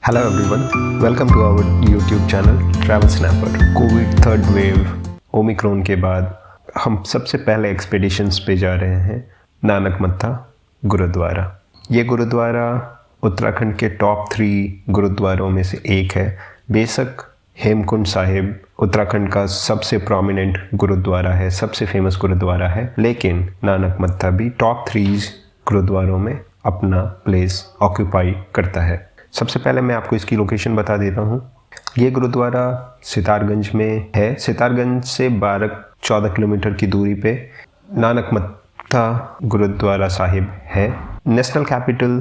Hello everyone, welcome to our YouTube channel Travel Snapper। Covid third wave Omicron के बाद हम सबसे पहले एक्सपीडिशंस पे जा रहे हैं नानक मत्ता गुरुद्वारा। ये गुरुद्वारा उत्तराखंड के टॉप 3 गुरुद्वारों में से एक है। बेशक हेमकुंड साहिब उत्तराखंड का सबसे प्रोमिनेंट गुरुद्वारा है, सबसे फेमस गुरुद्वारा है, लेकिन नानक मत्ता भी टॉप 3 गुरुद्वारों में अपना प्लेस ऑक्यूपाई करता है। सबसे पहले मैं आपको इसकी लोकेशन बता देता हूँ। ये गुरुद्वारा सितारगंज में है। सितारगंज से 12-14 किलोमीटर की दूरी पे नानक मत्ता गुरुद्वारा साहिब है। नेशनल कैपिटल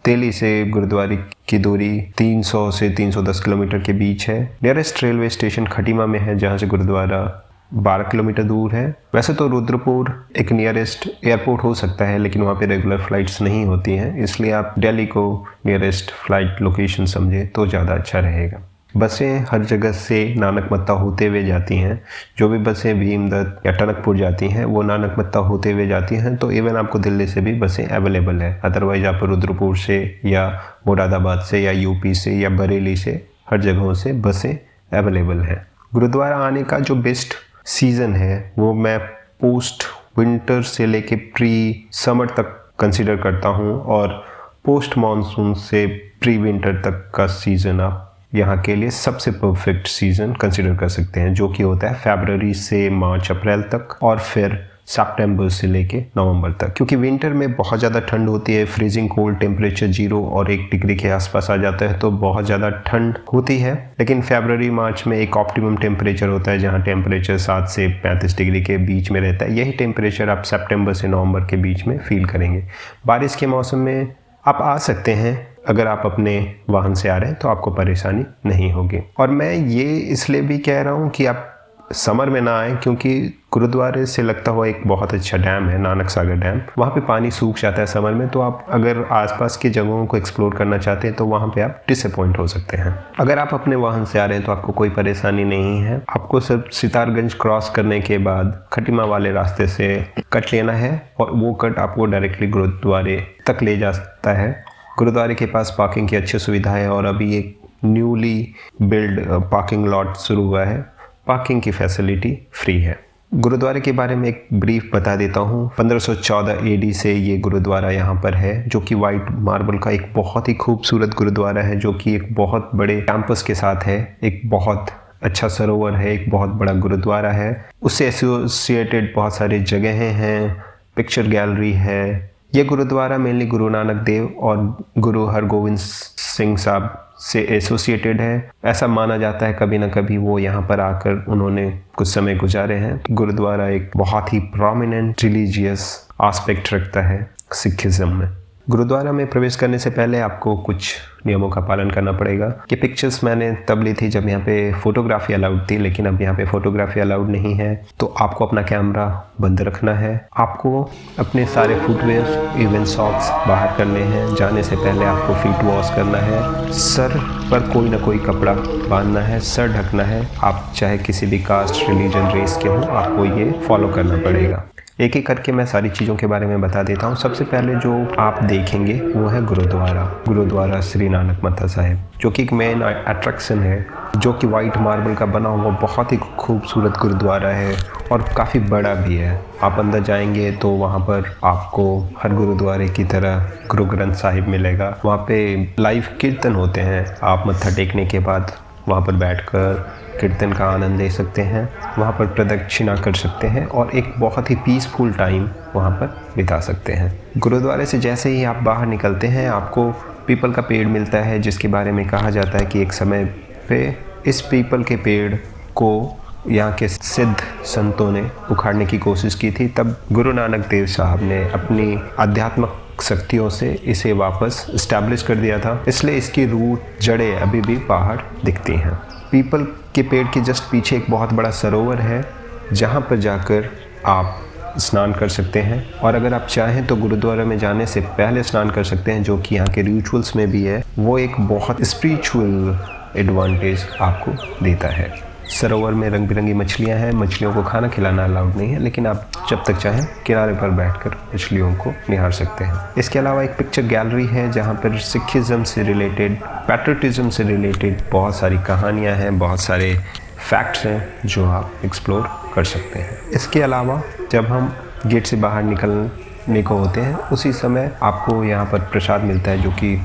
दिल्ली से गुरुद्वारे की दूरी 300 से 310 किलोमीटर के बीच है। नियरेस्ट रेलवे स्टेशन खटीमा में है, जहाँ से गुरुद्वारा 12 किलोमीटर दूर है। वैसे तो रुद्रपुर एक नियरेस्ट एयरपोर्ट हो सकता है, लेकिन वहाँ पे रेगुलर फ़्लाइट्स नहीं होती हैं, इसलिए आप दिल्ली को नियरेस्ट फ़्लाइट लोकेशन समझें तो ज़्यादा अच्छा रहेगा। बसें हर जगह से नानक मत्ता होते हुए जाती हैं। जो भी बसें भीमदत्त या टनकपुर जाती हैं वो नानक मत्ता होते हुए जाती हैं, तो इवन आपको दिल्ली से भी बसें अवेलेबल है। अदरवाइज आप रुद्रपुर से या मुरादाबाद से या यूपी से या बरेली से हर जगहों से बसें अवेलेबल हैं। गुरुद्वारा आने का जो बेस्ट सीज़न है वो मैं पोस्ट विंटर से लेके प्री समर तक कंसिडर करता हूँ, और पोस्ट मानसून से प्री विंटर तक का सीज़न आप यहाँ के लिए सबसे परफेक्ट सीज़न कंसिडर कर सकते हैं, जो कि होता है फरवरी से मार्च अप्रैल तक और फिर सितंबर से लेके नवंबर तक। क्योंकि विंटर में बहुत ज़्यादा ठंड होती है, फ्रीजिंग कोल्ड, टेम्परेचर 0 और 1 डिग्री के आसपास आ जाता है, तो बहुत ज़्यादा ठंड होती है। लेकिन फरवरी मार्च में एक ऑप्टिमम टेम्परेचर होता है, जहाँ टेम्परेचर 7 से 35 डिग्री के बीच में रहता है। यही टेम्परेचर आप सितंबर से नवंबर के बीच में फील करेंगे। बारिश के मौसम में आप आ सकते हैं, अगर आप अपने वाहन से आ रहे हैं तो आपको परेशानी नहीं होगी। और मैं ये इसलिए भी कह रहा हूँ कि आप समर में ना आए, क्योंकि गुरुद्वारे से लगता हुआ एक बहुत अच्छा डैम है, नानक सागर डैम। वहाँ पे पानी सूख जाता है समर में, तो आप अगर आसपास की जगहों को एक्सप्लोर करना चाहते हैं तो वहाँ पे आप डिसअपॉइंट हो सकते हैं। अगर आप अपने वाहन से आ रहे हैं तो आपको कोई परेशानी नहीं है। आपको सिर्फ सितारगंज क्रॉस करने के बाद खटीमा वाले रास्ते से कट लेना है, और वो कट आपको डायरेक्टली गुरुद्वारे तक ले जाता है। गुरुद्वारे के पास पार्किंग की अच्छी सुविधा है, और अभी एक न्यूली बिल्ड पार्किंग लॉट शुरू हुआ है। पार्किंग की फैसिलिटी फ्री है। गुरुद्वारे के बारे में एक ब्रीफ बता देता हूँ। 1514 एडी से ये गुरुद्वारा यहाँ पर है, जो कि वाइट मार्बल का एक बहुत ही खूबसूरत गुरुद्वारा है, जो कि एक बहुत बड़े कैंपस के साथ है। एक बहुत अच्छा सरोवर है, एक बहुत बड़ा गुरुद्वारा है। उससे एसोसिएटेड बहुत सारी जगहें हैं, पिक्चर गैलरी है। ये गुरुद्वारा मेनली गुरु नानक देव और गुरु हरगोविंद सिंह साहब से एसोसिएटेड है। ऐसा माना जाता है कभी ना कभी वो यहाँ पर आकर उन्होंने कुछ समय गुजारे हैं। गुरुद्वारा एक बहुत ही प्रोमिनेंट रिलीजियस एस्पेक्ट रखता है सिखिज्म में। गुरुद्वारा में प्रवेश करने से पहले आपको कुछ नियमों का पालन करना पड़ेगा। ये पिक्चर्स मैंने तब ली थी जब यहाँ पे फोटोग्राफी अलाउड थी, लेकिन अब यहाँ पे फोटोग्राफी अलाउड नहीं है, तो आपको अपना कैमरा बंद रखना है। आपको अपने सारे फुटवेयर इवन सॉक्स बाहर करने हैं। जाने से पहले आपको फीट वॉश करना है। सर पर कोई ना कोई कपड़ा बांधना है, सर ढकना है। आप चाहे किसी भी कास्ट, रिलीजन, रेस के हों, आपको ये फॉलो करना पड़ेगा। एक एक करके मैं सारी चीज़ों के बारे में बता देता हूँ। सबसे पहले जो आप देखेंगे वो है गुरुद्वारा श्री नानक मत्ता साहिब, जो कि एक मेन अट्रैक्शन है, जो कि वाइट मार्बल का बना हुआ बहुत ही खूबसूरत गुरुद्वारा है और काफ़ी बड़ा भी है। आप अंदर जाएंगे तो वहाँ पर आपको हर गुरुद्वारे की तरह गुरु ग्रंथ साहिब मिलेगा। वहाँ पे लाइव कीर्तन होते हैं। आप मत्था टेकने के बाद वहाँ पर बैठकर कीर्तन का आनंद ले सकते हैं, वहाँ पर प्रदक्षिणा कर सकते हैं और एक बहुत ही पीसफुल टाइम वहाँ पर बिता सकते हैं। गुरुद्वारे से जैसे ही आप बाहर निकलते हैं, आपको पीपल का पेड़ मिलता है, जिसके बारे में कहा जाता है कि एक समय पे इस पीपल के पेड़ को यहाँ के सिद्ध संतों ने उखाड़ने की कोशिश की थी। तब गुरु नानक देव साहब ने अपनी आध्यात्मिक शक्तियों से इसे वापस इस्टेब्लिश कर दिया था, इसलिए इसकी रूट, जड़ें अभी भी बाहर दिखती हैं। पीपल के पेड़ के जस्ट पीछे एक बहुत बड़ा सरोवर है, जहाँ पर जाकर आप स्नान कर सकते हैं, और अगर आप चाहें तो गुरुद्वारा में जाने से पहले स्नान कर सकते हैं, जो कि यहाँ के रिचुअल्स में भी है। वो एक बहुत स्पिरिचुअल एडवांटेज आपको देता है। सरोवर में रंग बिरंगी मछलियाँ हैं, मछलियों को खाना खिलाना अलाउड नहीं है, लेकिन आप जब तक चाहें किनारे पर बैठकर मछलियों को निहार सकते हैं। इसके अलावा एक पिक्चर गैलरी है जहाँ पर सिखिज़म से रिलेटेड, पैट्रियटिज्म से रिलेटेड बहुत सारी कहानियाँ हैं, बहुत सारे फैक्ट्स हैं जो आप एक्सप्लोर कर सकते हैं। इसके अलावा जब हम गेट से बाहर निकलने को होते हैं उसी समय आपको यहाँ पर प्रसाद मिलता है, जो कि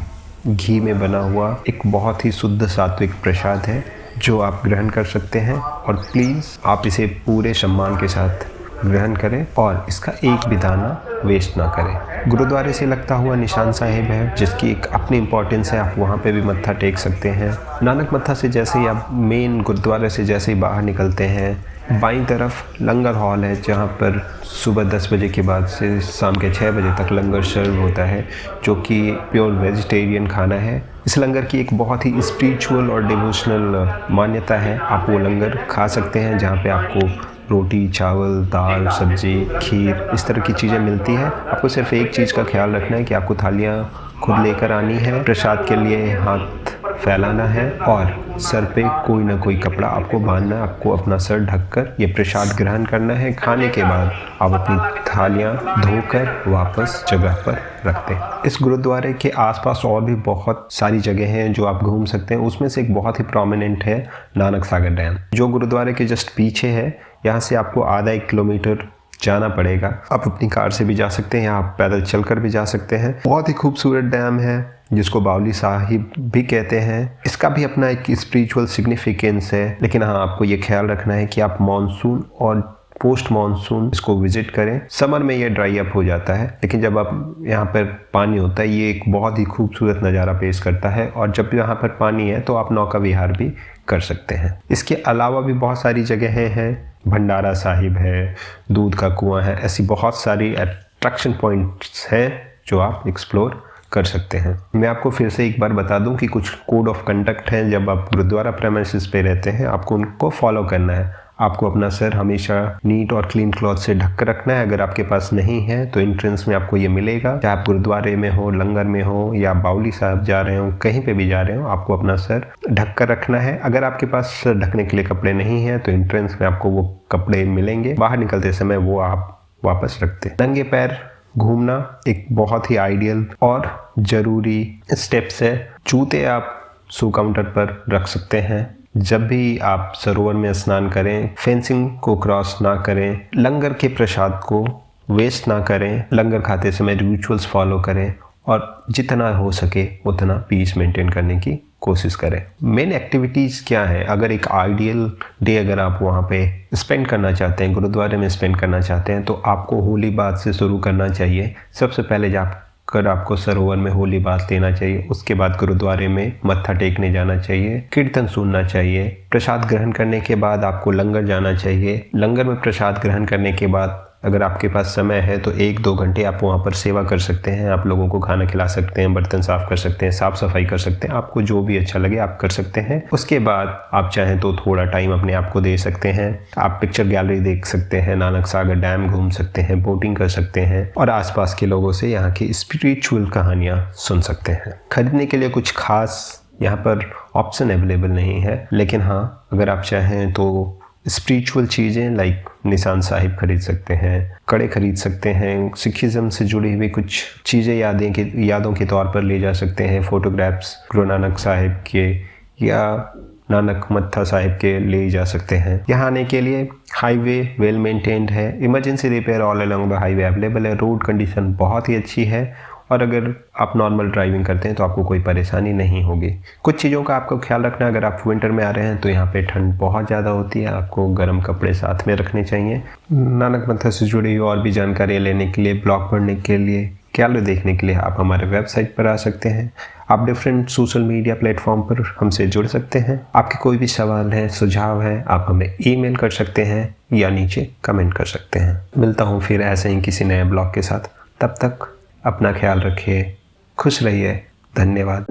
घी में बना हुआ एक बहुत ही शुद्ध सात्विक प्रसाद है जो आप ग्रहण कर सकते हैं। और प्लीज़ आप इसे पूरे सम्मान के साथ ग्रहण करें और इसका एक भी दाना वेस्ट ना करें। गुरुद्वारे से लगता हुआ निशान साहिब है जिसकी एक अपनी इम्पोर्टेंस है, आप वहाँ पे भी मत्था टेक सकते हैं। नानक मत्था से जैसे ही आप मेन गुरुद्वारे से जैसे ही बाहर निकलते हैं, बाईं तरफ लंगर हॉल है जहाँ पर सुबह 10 बजे के बाद से शाम के 6 बजे तक लंगर सर्व होता है, जो कि प्योर वेजिटेरियन खाना है। इस लंगर की एक बहुत ही स्पिरिचुअल और डिवोशनल मान्यता है। आप वो लंगर खा सकते हैं जहाँ पे आपको रोटी, चावल, दाल, सब्जी, खीर इस तरह की चीज़ें मिलती है। आपको सिर्फ एक चीज़ का ख्याल रखना है कि आपको थालियाँ खुद लेकर आनी है, प्रसाद के लिए हाथ फैलाना है और सर पे कोई ना कोई कपड़ा आपको बांधना है। आपको अपना सर ढककर ये प्रसाद ग्रहण करना है। खाने के बाद आप अपनी थालियाँ धोकर वापस जगह पर रखते हैं। इस गुरुद्वारे के आसपास और भी बहुत सारी जगह हैं जो आप घूम सकते हैं। उसमें से एक बहुत ही प्रोमिनेंट है नानक सागर डैम, जो गुरुद्वारे के जस्ट पीछे है। यहाँ से आपको आधा 1 किलोमीटर जाना पड़ेगा। आप अपनी कार से भी जा सकते हैं, आप पैदल चलकर भी जा सकते हैं। बहुत ही खूबसूरत डैम है जिसको बावली साहिब भी कहते हैं। इसका भी अपना एक स्पिरिचुअल सिग्निफिकेंस है, लेकिन हाँ, आपको ये ख्याल रखना है कि आप मॉनसून और पोस्ट मॉनसून इसको विजिट करें। समर में ये ड्राई अप हो जाता है, लेकिन जब आप यहाँ पर पानी होता है ये एक बहुत ही खूबसूरत नज़ारा पेश करता है। और जब यहाँ पर पानी है तो आप नौका विहार भी कर सकते हैं। इसके अलावा भी बहुत सारी जगहें हैं, भंडारा साहिब है, दूध का कुआं है, ऐसी बहुत सारी अट्रैक्शन पॉइंट्स हैं जो आप एक्सप्लोर कर सकते हैं। मैं आपको फिर से एक बार बता दूं कि कुछ कोड ऑफ कंडक्ट हैं जब आप गुरुद्वारा प्रेमिसेस पे रहते हैं, आपको उनको फॉलो करना है। आपको अपना सर हमेशा नीट और क्लीन क्लॉथ से ढक कर रखना है। अगर आपके पास नहीं है तो एंट्रेंस में आपको ये मिलेगा। चाहे आप गुरुद्वारे में हो, लंगर में हो या बावली साहब जा रहे हो, कहीं पे भी जा रहे हो, आपको अपना सर ढक कर रखना है। अगर आपके पास सर ढकने के लिए कपड़े नहीं हैं तो एंट्रेंस में आपको वो कपड़े मिलेंगे। बाहर निकलते समय वो आप वापस रखते हैं। नंगे पैर घूमना एक बहुत ही आइडियल और ज़रूरी स्टेप्स है। जूते आप शू काउंटर पर रख सकते हैं। जब भी आप सरोवर में स्नान करें, फेंसिंग को क्रॉस ना करें, लंगर के प्रसाद को वेस्ट ना करें, लंगर खाते समय रिचुअल्स फॉलो करें और जितना हो सके उतना पीस मेंटेन करने की कोशिश करें। मेन एक्टिविटीज़ क्या है? अगर एक आइडियल डे अगर आप वहाँ पे स्पेंड करना चाहते हैं, गुरुद्वारे में स्पेंड करना चाहते हैं, तो आपको होली बात से शुरू करना चाहिए। सबसे पहले आपको सरोवर में होली बात लेना चाहिए। उसके बाद गुरुद्वारे में मत्था टेकने जाना चाहिए, कीर्तन सुनना चाहिए। प्रसाद ग्रहण करने के बाद आपको लंगर जाना चाहिए। लंगर में प्रसाद ग्रहण करने के बाद अगर आपके पास समय है तो 1-2 घंटे आप वहाँ पर सेवा कर सकते हैं। आप लोगों को खाना खिला सकते हैं, बर्तन साफ़ कर सकते हैं, साफ़ सफाई कर सकते हैं। आपको जो भी अच्छा लगे आप कर सकते हैं। उसके बाद आप चाहें तो थोड़ा टाइम अपने आप को दे सकते हैं। आप पिक्चर गैलरी देख सकते हैं, नानक सागर डैम घूम सकते हैं, बोटिंग कर सकते हैं और आसपास के लोगों से यहाँ की स्पिरिचुअल कहानियाँ सुन सकते हैं। खरीदने के लिए कुछ खास यहाँ पर ऑप्शन अवेलेबल नहीं है, लेकिन हाँ, अगर आप चाहें तो स्पिरिचुअल चीज़ें लाइक निशान साहिब खरीद सकते हैं, कड़े खरीद सकते हैं, सिखिज़म से जुड़ी हुई कुछ चीज़ें यादों के तौर पर ले जा सकते हैं। फ़ोटोग्राफ्स गुरु नानक साहिब के या नानक मत्था साहिब के ले जा सकते हैं। यहाँ आने के लिए हाईवे वेल मेंटेन्ड है, emergency repair all along the highway available है, रोड कंडीशन बहुत ही अच्छी है और अगर आप नॉर्मल ड्राइविंग करते हैं तो आपको कोई परेशानी नहीं होगी। कुछ चीज़ों का आपको ख्याल रखना है। अगर आप विंटर में आ रहे हैं तो यहाँ पे ठंड बहुत ज़्यादा होती है, आपको गर्म कपड़े साथ में रखने चाहिए। नानक मत्था से जुड़ी और भी जानकारी लेने के लिए, ब्लॉग पढ़ने के लिए, गैलरी देखने के लिए आप हमारे वेबसाइट पर आ सकते हैं। आप डिफरेंट सोशल मीडिया प्लेटफॉर्म पर हमसे जुड़ सकते हैं। आपके कोई भी सवाल है, सुझाव है, आप हमें ईमेल कर सकते हैं या नीचे कमेंट कर सकते हैं। मिलता हूँ फिर ऐसे ही किसी नए ब्लॉग के साथ। तब तक अपना ख्याल रखिए, खुश रहिए। धन्यवाद।